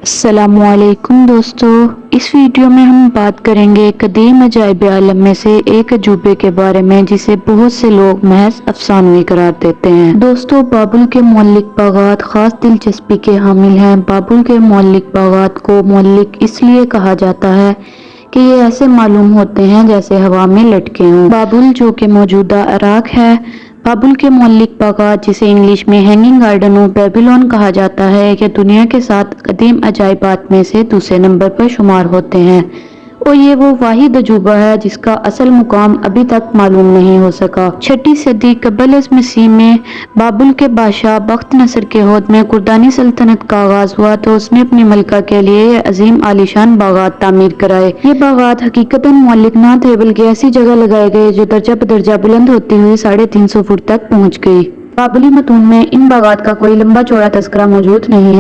अस्सलामुअलैकुम दोस्तों, इस वीडियो में हम बात करेंगे कदीम अजायब आलम में से एक अजूबे के बारे में जिसे बहुत से लोग महज अफसानवी करार देते हैं। दोस्तों, बाबुल के मौलिक बागात खास दिलचस्पी के हामिल हैं। बाबुल के मौलिक बागात को मौलिक इसलिए कहा जाता है कि ये ऐसे मालूम होते हैं जैसे हवा में लटके हों। बाबुल जो कि मौजूदा इराक है, बाबुल के मौलिक बागात जिसे इंग्लिश में हैंगिंग गार्डन ऑफ बेबीलोन कहा जाता है कि दुनिया के 7 कदीम अजायबात में से दूसरे नंबर पर शुमार होते हैं और ये वो वाहिद अजूबा है जिसका असल मुकाम अभी तक मालूम नहीं हो सका। 6वीं सदी कबल मसीह में बाबुल के बादशाह बख्त नसर के होद में कुर्दानी सल्तनत का आगाज हुआ तो उसने अपनी मलका के लिए अजीम आलीशान बागात तामीर कराए। ये बागात हकीकतन मौलिक ना थे बल्कि ऐसी जगह लगाए गए जो दर्जा बदर्जा बुलंद होती हुई 350 फुट तक पहुँच गई। बाबुली मतून में इन बागात का कोई लंबा चौड़ा तस्करा मौजूद नहीं है।